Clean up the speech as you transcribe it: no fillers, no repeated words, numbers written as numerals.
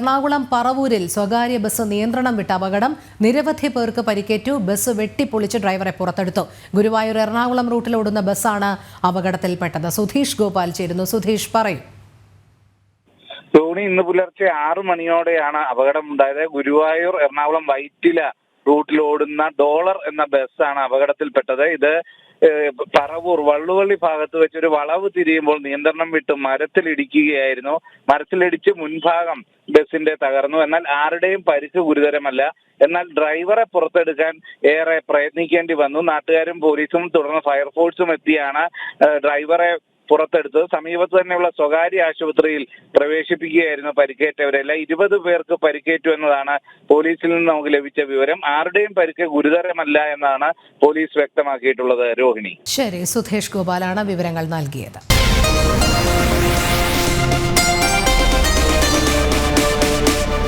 എറണാകുളം പറവൂരിൽ സ്വകാര്യ ബസ് നിയന്ത്രണം വിട്ട അപകടം. നിരവധി പേർക്ക് പരിക്കേറ്റു. ബസ് വെട്ടിപ്പൊളിച്ച് ഡ്രൈവറെ പുറത്തെടുത്തു. ഗുരുവായൂർ എറണാകുളം റൂട്ടിലോടുന്ന ബസ്സാണ് അപകടത്തിൽപ്പെട്ടത്. സുധീഷ് ഗോപാൽ ചേരുന്നു. സുധീഷ്, പറയൂ. ധോണി, ഇന്ന് പുലർച്ചെ 6 മണിയോടെയാണ് അപകടമുണ്ടായത്. ഗുരുവായൂർ എറണാകുളം വൈറ്റില റൂട്ടിലോടുന്ന ഡോളർ എന്ന ബസ്സാണ് അപകടത്തിൽപ്പെട്ടത്. ഇത് പറവൂർ വള്ളുവള്ളി ഭാഗത്ത് വെച്ചൊരു വളവ് തിരിയുമ്പോൾ നിയന്ത്രണം വിട്ട് മരത്തിലിടിക്കുകയായിരുന്നു. മരത്തിലിടിച്ച് മുൻഭാഗം ബസിന്റെ തകർന്നു. എന്നാൽ ആരുടെയും പരിക്ക് ഗുരുതരമല്ല. എന്നാൽ ഡ്രൈവറെ പുറത്തെടുക്കാൻ ഏറെ പ്രയത്നിക്കേണ്ടി വന്നു. നാട്ടുകാരും പോലീസും തുടർന്ന് ഫയർഫോഴ്സും എത്തിയാണ് ഡ്രൈവറെ പുറത്തെടുത്തത്. സമീപത്ത് തന്നെയുള്ള സ്വകാര്യ ആശുപത്രിയിൽ പ്രവേശിപ്പിക്കുകയായിരുന്നു പരിക്കേറ്റവരെല്ലാം. 20 പേർക്ക് പരിക്കേറ്റു എന്നതാണ് പോലീസിൽ നിന്ന് നമുക്ക് ലഭിച്ച വിവരം. ആരുടെയും പരിക്ക് ഗുരുതരമല്ല എന്നാണ് പോലീസ് വ്യക്തമാക്കിയിട്ടുള്ളത്. രോഹിണി. ശരി, സുധീഷ് ഗോപാലാണ് വിവരങ്ങൾ നൽകിയത്.